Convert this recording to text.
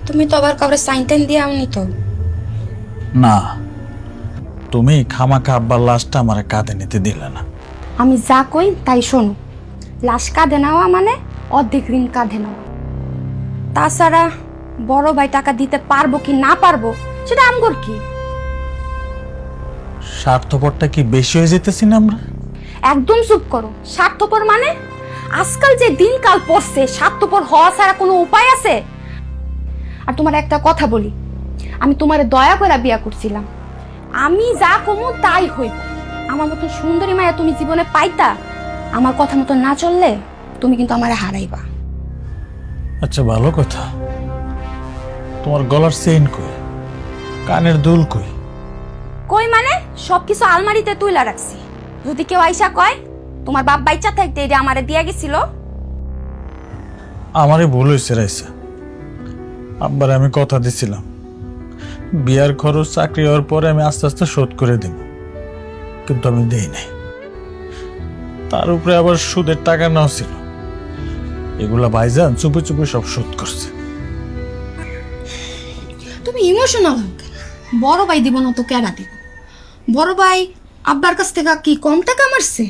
তুমি তো আবার কাউরে সাইন টাইন দিয়ে আমনি তো। না, তুমি খামাখা আব্বার লাশটা আমার কাঁধে নিতে দিলে না। আমি যা কই তাই শোনো, লাশ কাঁধে নেওয়া মানে অর্ধেক ঋণ কাঁধে নেওয়া। তাছাড়া বড় ভাই টাকা দিতে পারবো কি না পারবো সেটা আমগর কি? স্বার্থপরটা কি বেশি হয়ে যেতেছি না আমরা? একদম চুপ করো। স্বার্থপর মানে? আজকাল যে দিনকাল পড়ছে, স্বার্থপর হওয়া ছাড়া কোনো উপায় আছে? আর তোমার একটা কথা বলি, আমি তোমারে দয়া করে বিয়া করছিলাম। আমি যা কমু তাই হইব। আমার মতো সুন্দরী মায়া তুমি জীবনে পাইতা? আমার কথা মতো না চললে তুমি কিন্তু আমারে হারাইবা। আচ্ছা, ভালো কথা। তোমার গলার চেইন কই? কানের দুল কই? কই মানে? সবকিছু আলমারিতে তুইলা রাখছি। যদি কেউ আইসা কয় তোমার বাপ বাইচা থাকতে এটা আমারে দিয়া গেছিল। আমারই ভুল হয়েছে রাইসা। আব্বার আমি কথা দিছিলাম, বিয়ার খরচ চাকরি হওয়ার পরে আমি আস্তে আস্তে শোধ করে দেব, কিন্তু আমি দেই নাই। তার উপরে আবার সুদের টাকা নেওয়া ছিল, এগুলা ভাইজান চুপে চুপে সব শোধ করছে। তুমি ইমোশনাল হও কেন? বড় ভাই দিব না তো কেডা দিব? বড় ভাই আব্বার কাছ থেকে কি কম টাকা মারছে?